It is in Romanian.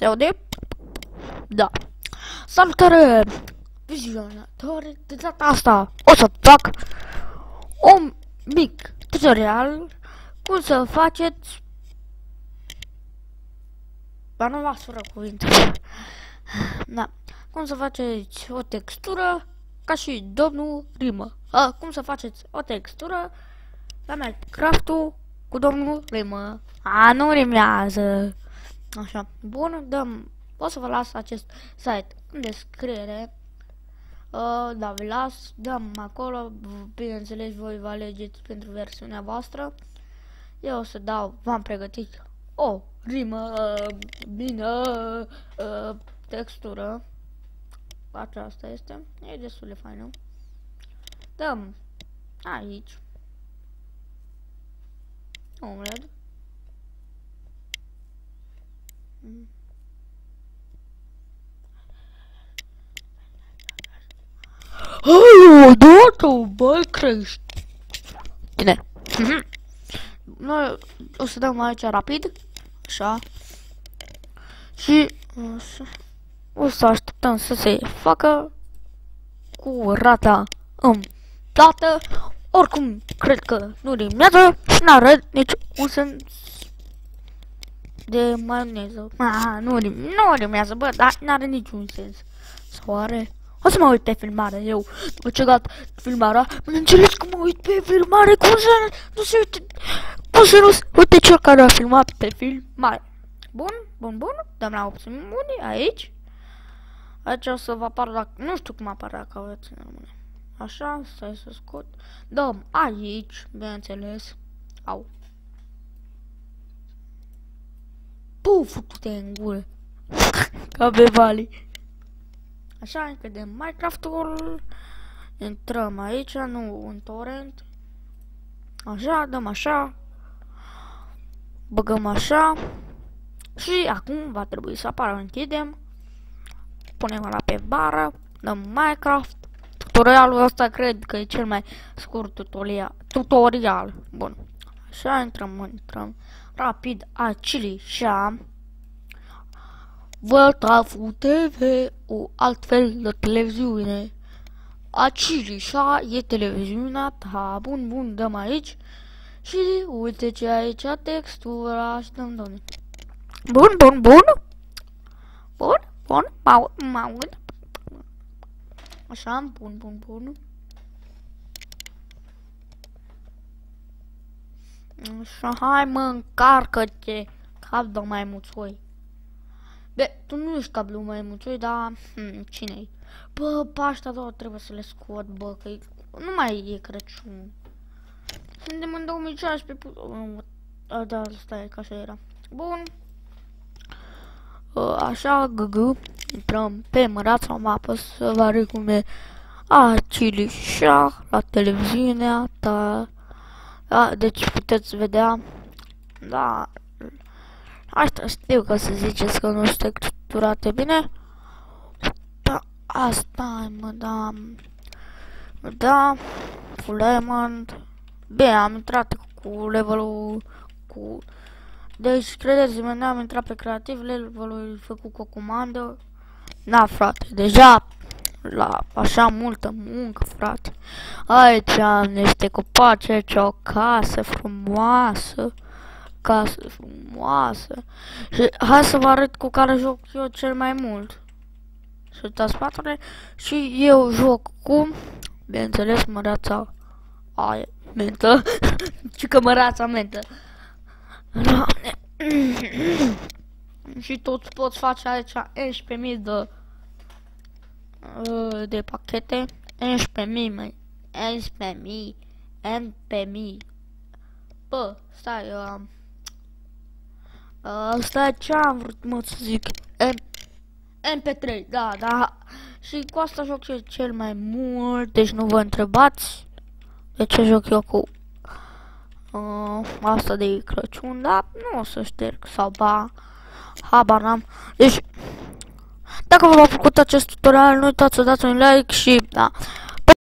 Se aude? Da. Salutare, vizionatori! De data asta o să fac un mic tutorial cum să faceți... Ba nu v-ați fără cuvinte. Da. Cum să faceți o textură ca și domnul Rimă. Cum să faceți o textură la Minecraft-ul cu domnul Rimă. Nu rimează. Așa. Bun, dăm... O să vă las acest site în descriere. Da, vi las. Dăm acolo. Bineînțeles, voi vă alegeți pentru versiunea voastră. Eu o să dau... V-am pregătit o rimă bine textură. Aceasta este. E destul de faină. Dăm aici. Omlet. Hai, odată, băi, crești. Bine. Noi o să dăm aici rapid. Așa. Și o să așteptăm să se facă cu rata în plată. Oricum, cred că nu rimează și n-are nici un sens de maioneză. Nu rimează, bă, dar n-are niciun sens. Sau are? O să mă uit pe filmare, eu, după ce gata filmarea, bineînțeles că mă uit pe filmare, cum să nu se uite cel care a filmat pe filmare. Bun, dăm la opțiuni aici. Aici o să vă apară dacă, nu știu cum apare dacă aveți în rămâne. Așa, stai să scot. Dăm aici, bineînțeles. Au. Puf, tu-te în gură. Ca pe Vali. Așa, încredem Minecraft-ul. Intrăm aici, nu în torrent. Așa, dăm așa. Băgăm așa. Și acum va trebui să apară, închidem. Punem la pe bară. Dăm Minecraft. Tutorialul ăsta cred că e cel mai scurt tutorial. Bun. Așa, intrăm rapid aici și Vătafu TV, o altfel de televiziune. Acilișa e televiziunea ta. Bun, dăm aici. Și uite ce aici textura și dăm, doamne. Bun. Mă aud. Așa, bun. Așa, hai mă, încarcă-te. Cap de maimuțoi. Bă, tu nu ești cablu maimuțoi, dar... cine-i? Bă, pe aștia două trebuie să le scot, bă, că nu mai e Crăciun. Suntem în 2016, da, stai, că așa era. Bun. Așa, intrăm pe mărața mapă să vă arăt cum e Acilișa la televiziunea ta. Da, deci puteți vedea. Da. Asta știu că să ziceți că nu sunt texturate bine. Da, asta e, mă, da. Full diamond. Bine, am intrat cu levelul cu... Deci, credeți-mă, n-am intrat pe creativ, levelul făcut cu o comandă. Da, frate, deja la așa multă muncă, frate. Aici am niște copaci, aici o casă frumoasă. Și hai să vă arăt cu care joc eu cel mai mult. Și uitați spatele. Și eu joc cu, bineînțeles, măreața aia, mentă. Și că măreața mentă. Și toți poți face aici 11.000 de pachete. 11.000, măi. 11.000. Bă, stai, ce am vrut, mă, să zic? MP3, da. Și cu asta joc eu cel mai mult, deci nu vă întrebați de ce joc eu cu asta de Crăciun, dar nu o să șterg sau ba, habar n-am. Deci, dacă v-a plăcut acest tutorial, nu uitați să dați un like și, da,